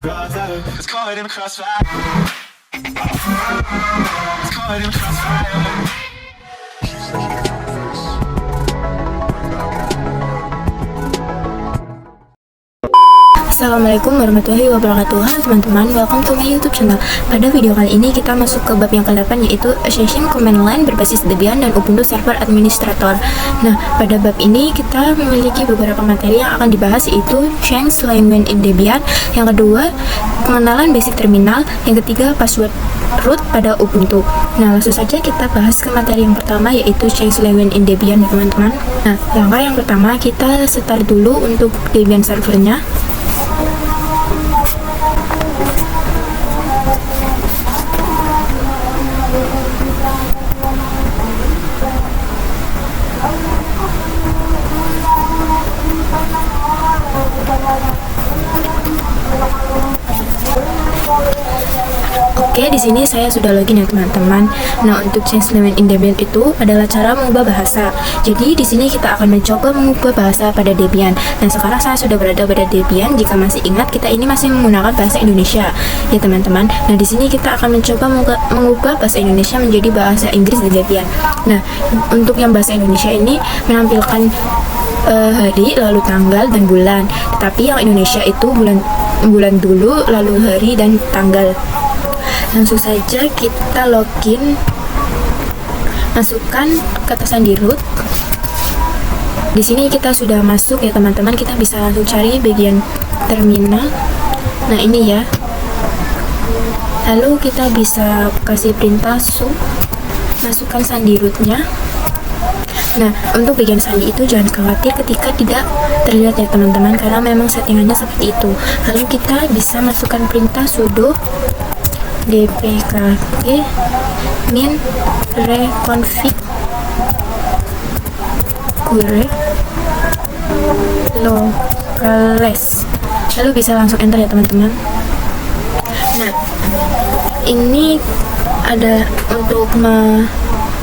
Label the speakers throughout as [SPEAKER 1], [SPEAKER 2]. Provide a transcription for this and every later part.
[SPEAKER 1] Brother, it's caught in the crossfire. It's caught in the crossfire.
[SPEAKER 2] Assalamualaikum warahmatullahi wabarakatuh. Halo teman-teman, welcome to my YouTube channel. Pada video kali ini kita masuk ke bab yang ke-8, yaitu Association Command Line berbasis Debian dan Ubuntu Server Administrator. Nah, pada bab ini kita memiliki beberapa materi yang akan dibahas, yaitu Change Language in Debian, yang kedua pengenalan basic terminal, yang ketiga password root pada Ubuntu. Nah, langsung saja kita bahas ke materi yang pertama, yaitu Change Language in Debian, teman-teman. Nah, langkah yang pertama kita start dulu untuk Debian servernya. Oke, di sini saya sudah login ya teman-teman. Nah, untuk change language in Debian itu adalah cara mengubah bahasa. Jadi di sini kita akan mencoba mengubah bahasa pada Debian. Dan sekarang saya sudah berada pada Debian. Jika masih ingat, kita ini masih menggunakan bahasa Indonesia ya teman-teman. Nah, di sini kita akan mencoba mengubah bahasa Indonesia menjadi bahasa Inggris di Debian. Nah, untuk yang bahasa Indonesia ini menampilkan hari, lalu tanggal dan bulan. Tetapi yang Indonesia itu bulan dulu, lalu hari dan tanggal. Langsung saja kita login, masukkan kata sandi root. Di sini kita sudah masuk ya teman-teman. Kita bisa langsung cari bagian terminal. Nah, ini ya. Lalu kita bisa kasih perintah masukkan sandi rootnya. Nah, untuk bagian sandi itu jangan khawatir ketika tidak terlihat ya teman-teman, karena memang settingannya seperti itu. Lalu kita bisa masukkan perintah sudo dpkg min reconfig gure locales, lalu bisa langsung enter ya teman-teman. Nah, ini ada untuk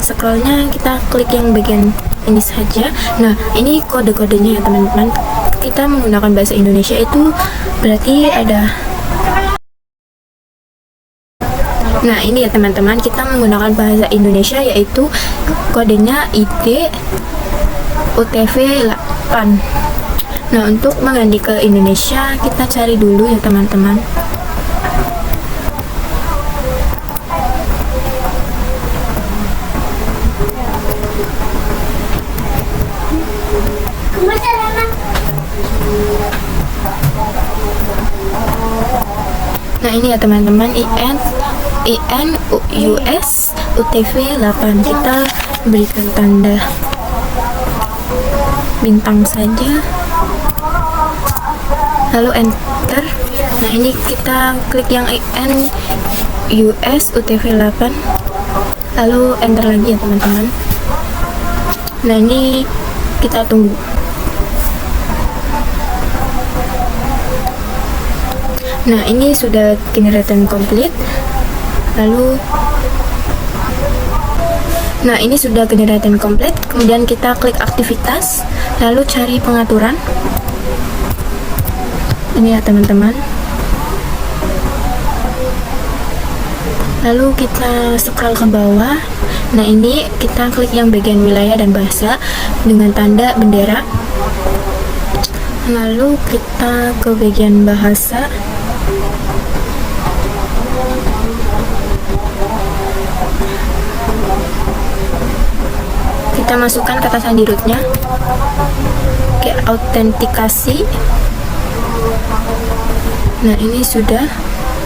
[SPEAKER 2] scrollnya, kita klik yang bagian ini saja. Nah, ini kode-kodenya ya teman-teman. Kita menggunakan bahasa Indonesia itu berarti ada. Nah, ini ya teman-teman, kita menggunakan bahasa Indonesia yaitu kodenya ID UTV 8. Nah, untuk mengganti ke Indonesia kita cari dulu ya teman-teman. Nah, ini ya teman-teman, IN US UTV 8. Kita berikan tanda bintang saja, lalu enter. Nah, ini kita klik yang IN US UTV 8, lalu enter lagi ya teman-teman. Nah, ini kita tunggu. Nah, ini sudah generated complete. Nah, ini sudah generated complete. Kemudian kita klik aktivitas, lalu cari pengaturan. Ini ya teman-teman. Lalu kita scroll ke bawah. Nah, ini kita klik yang bagian wilayah dan bahasa dengan tanda bendera. Lalu kita ke bagian bahasa. Kita masukkan kata sandi rootnya. Oke, autentikasi. Nah, ini sudah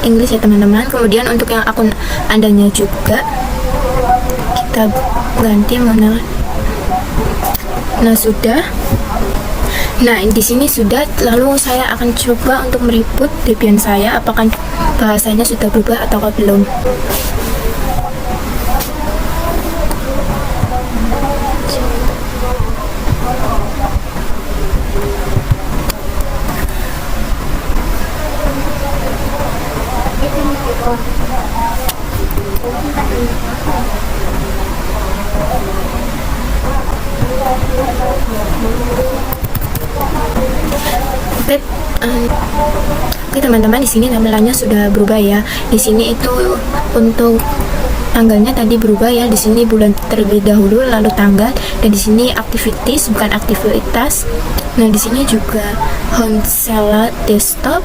[SPEAKER 2] Inggris ya teman-teman. Kemudian untuk yang akun andanya juga kita ganti mana. Nah, sudah. Nah, di sini sudah. Lalu saya akan coba untuk mereboot Debian saya, apakah bahasanya sudah berubah atau belum. Oke teman-teman, di sini tampilannya sudah berubah ya. Di sini itu untuk tanggalnya tadi berubah ya. Di sini bulan terlebih dahulu, lalu tanggal, dan di sini activities bukan aktivitas. Nah, di sini juga home Sela desktop,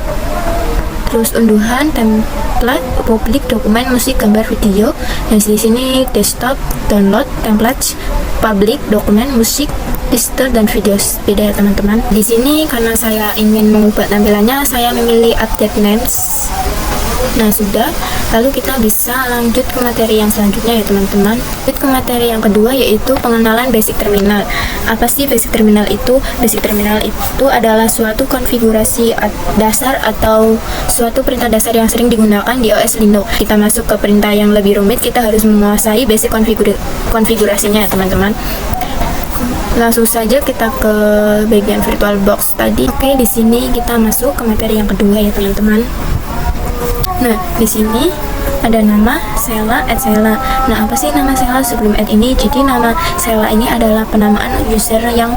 [SPEAKER 2] terus unduhan, template, publik, dokumen, musik, gambar, video. Dan di sini desktop, download, template, publik, dokumen, musik, lister, dan video. Beda ya teman-teman. Di sini karena saya ingin mengubah tampilannya, saya memilih update names. Nah sudah, lalu kita bisa lanjut ke materi yang selanjutnya ya teman-teman. Lanjut ke materi yang kedua, yaitu pengenalan basic terminal. Apa sih basic terminal itu? Basic terminal itu adalah suatu konfigurasi dasar atau suatu perintah dasar yang sering digunakan di OS Linux. Kita masuk ke perintah yang lebih rumit, kita harus menguasai basic konfigurasinya ya teman-teman. Langsung saja kita ke bagian VirtualBox tadi. Oke, di sini kita masuk ke materi yang kedua ya teman-teman. Nah, di sini ada nama Sela @Sela. Nah, apa sih nama Sela sebelum ini? Jadi nama Sela ini adalah penamaan user yang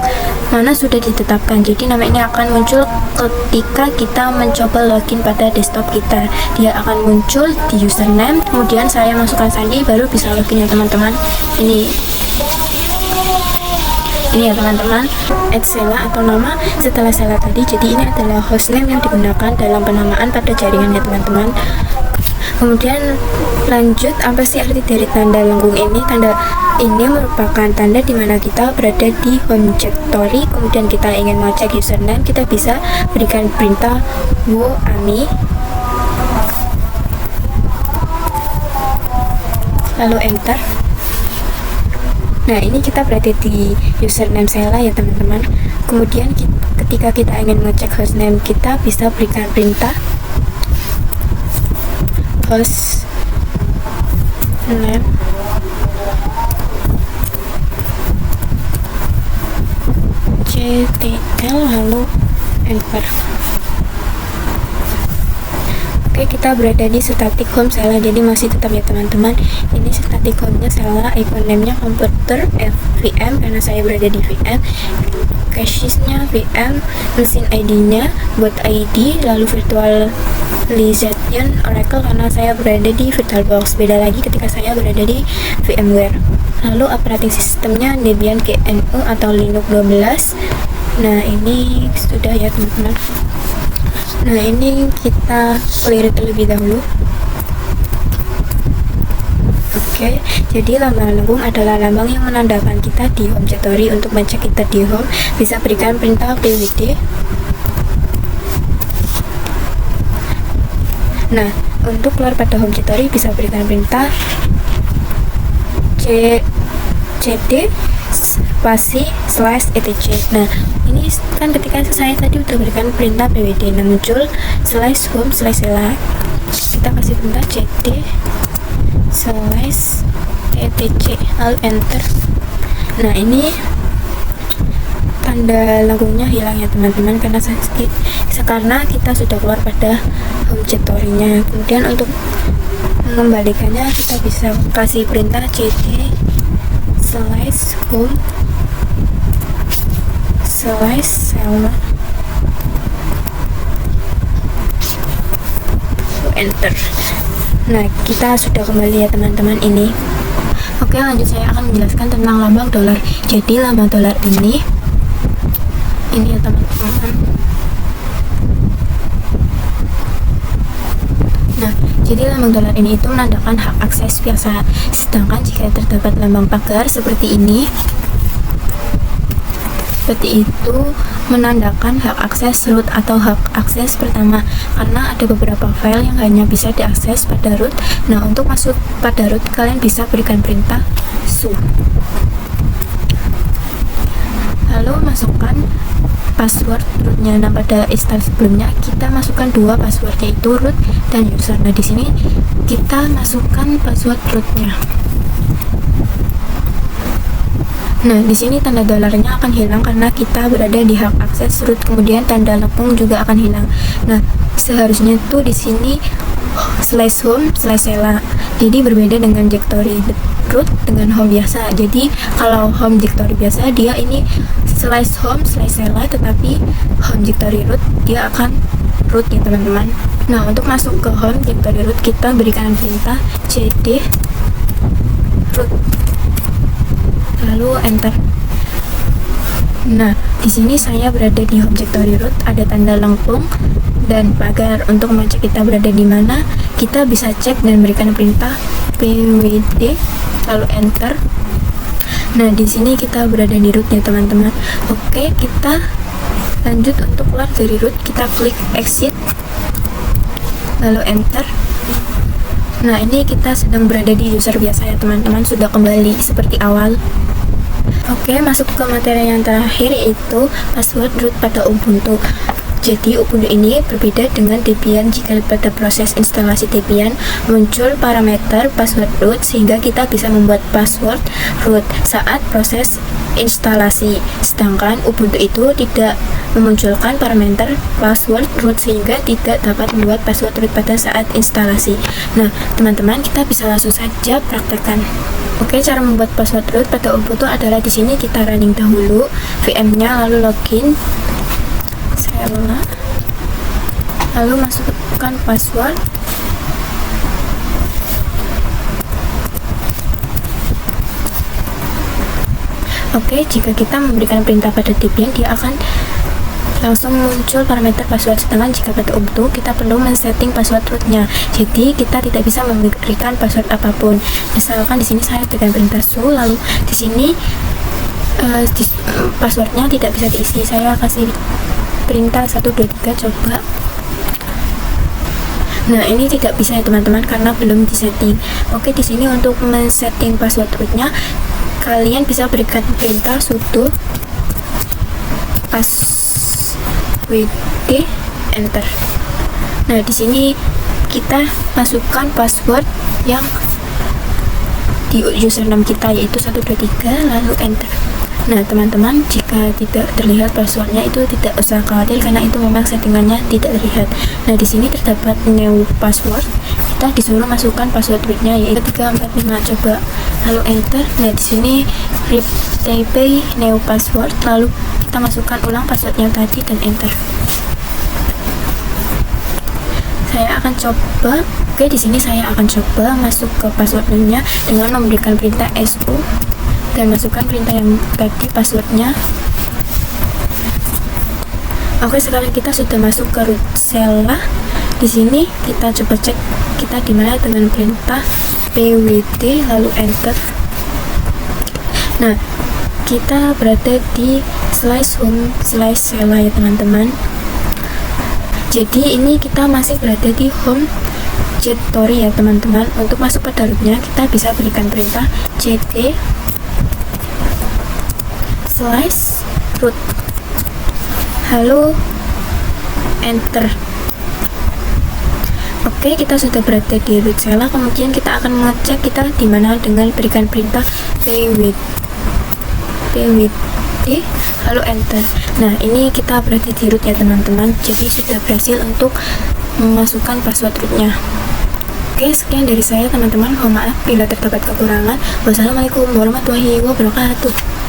[SPEAKER 2] mana sudah ditetapkan. Jadi nama ini akan muncul ketika kita mencoba login pada desktop kita. Dia akan muncul di username, kemudian saya masukkan sandi baru bisa login ya teman-teman. Ini ya teman-teman, @Sela atau nama setelah Sela tadi. Jadi ini adalah hostname yang digunakan dalam penamaan pada jaringan ya teman-teman. Kemudian lanjut, apa sih arti dari tanda lengkung ini? Tanda ini merupakan tanda di mana kita berada di home directory. Kemudian kita ingin mengecek username, kita bisa berikan perintah wo ami, lalu enter. Nah, ini kita berada di username Sela ya teman-teman. Kemudian ketika kita ingin mengecek hostname, kita bisa berikan perintah hostname ctl lalu enter. Oke, kita berada di static home Sela, jadi masih tetap ya teman-teman. Ini static home-nya Sela, icon name-nya komputer VM karena saya berada di VM, cache-nya VM, mesin ID-nya buat ID, lalu virtualization Oracle karena saya berada di VirtualBox. Beda lagi ketika saya berada di VMware. Lalu operating sistemnya Debian GNU atau Linux 12. Nah, ini sudah ya teman-teman. Nah, ini kita clear terlebih dahulu. Oke, jadi lambang lengkung adalah lambang yang menandakan kita di home directory. Untuk mencek kita di home, bisa berikan perintah pwd. Nah, untuk keluar pada home directory bisa berikan perintah cd spasi /etc. Nah, ini kan ketika saya tadi udah berikan perintah pwd, nah muncul /home/sela. Kita kasih perintah cd /etc lalu enter. Nah, ini tanda lengkungnya hilang ya teman-teman karena kita sudah keluar pada home directory-nya. Kemudian untuk mengembalikannya kita bisa kasih perintah cd /home/sela enter. Nah, kita sudah kembali ya teman-teman ini. Oke, lanjut saya akan menjelaskan tentang lambang dolar. Jadi lambang dolar ini ya teman-teman. Nah, jadi lambang dolar ini itu menandakan hak akses biasa. Sedangkan jika terdapat lambang pagar seperti ini, seperti itu menandakan hak akses root atau hak akses pertama, karena ada beberapa file yang hanya bisa diakses pada root. Nah, untuk masuk pada root kalian bisa berikan perintah su, lalu masukkan password rootnya. Nah, pada install sebelumnya kita masukkan dua password, yaitu root dan user. Nah, di sini kita masukkan password rootnya. Nah, di sini tanda dolarnya akan hilang karena kita berada di hak akses root. Kemudian tanda lengkung juga akan hilang. Nah, seharusnya tuh di sini /home/sela. Jadi berbeda dengan directory root dengan home biasa. Jadi kalau home directory biasa dia ini slice home slash Sela, tetapi home directory root dia akan root ya teman-teman. Nah, untuk masuk ke home directory root kita berikan perintah cd root lalu enter. Nah, di sini saya berada di home directory root, ada tanda lengkung dan pagar. Untuk mengecek kita berada di mana, kita bisa cek dan berikan perintah pwd lalu enter. Nah, di sini kita berada di root ya teman-teman. Oke, kita lanjut untuk keluar dari root, kita klik exit lalu enter. Nah, ini kita sedang berada di user biasa ya teman-teman, sudah kembali seperti awal. Oke, masuk ke materi yang terakhir, yaitu password root pada Ubuntu. Jadi Ubuntu ini berbeda dengan Debian. Jika pada proses instalasi Debian muncul parameter password root, sehingga kita bisa membuat password root saat proses instalasi. Sedangkan Ubuntu itu tidak memunculkan parameter password root, sehingga tidak dapat membuat password root pada saat instalasi. Nah, teman-teman, kita bisa langsung saja praktekkan. Oke, cara membuat password root pada Ubuntu adalah di sini kita running dahulu VM-nya, lalu login Sela, lalu masukkan password. Oke, jika kita memberikan perintah pada Debian, dia akan langsung muncul parameter password. Sedangkan jika pada Ubuntu, kita perlu men-setting password rootnya. Jadi kita tidak bisa memberikan password apapun. Misalkan di sini saya berikan perintah su, lalu di sini passwordnya tidak bisa diisi. Saya kasih perintah 1 2 3 coba. Nah, ini tidak bisa ya teman-teman karena belum disetting. Oke, di sini untuk men-setting password rootnya, kalian bisa berikan perintah sudo passwd enter. Nah, di sini kita masukkan password yang di username kita, yaitu 1 2 3 lalu enter. Nah, teman-teman, jika tidak terlihat passwordnya itu tidak usah khawatir karena itu memang settingannya tidak terlihat. Nah, di sini terdapat new password. Kita disuruh masukkan password rootnya, yaitu 345 coba lalu enter. Nah, di sini type new password lalu kita masukkan ulang passwordnya tadi dan enter. Saya akan coba. Oke, di sini saya akan coba masuk ke password rootnya dengan memberikan perintah su dan masukkan perintah yang tadi passwordnya. Oke, sekarang kita sudah masuk ke root Sela. Di sini kita coba cek kita di mana dengan perintah pwd lalu enter. Nah, kita berada di slash home slash Sela ya teman-teman. Jadi ini kita masih berada di home directory ya teman-teman. Untuk masuk pada rootnya, kita bisa berikan perintah cd slash root lalu enter. Oke, kita sudah berada di root Sela. Kemudian kita akan mengecek kita di mana dengan berikan perintah pwd lalu enter. Nah, ini kita berada di root ya teman-teman. Jadi sudah berhasil untuk memasukkan password rootnya. Oke, sekian dari saya teman-teman. Mohon maaf bila terdapat kekurangan. Wassalamualaikum warahmatullahi wabarakatuh.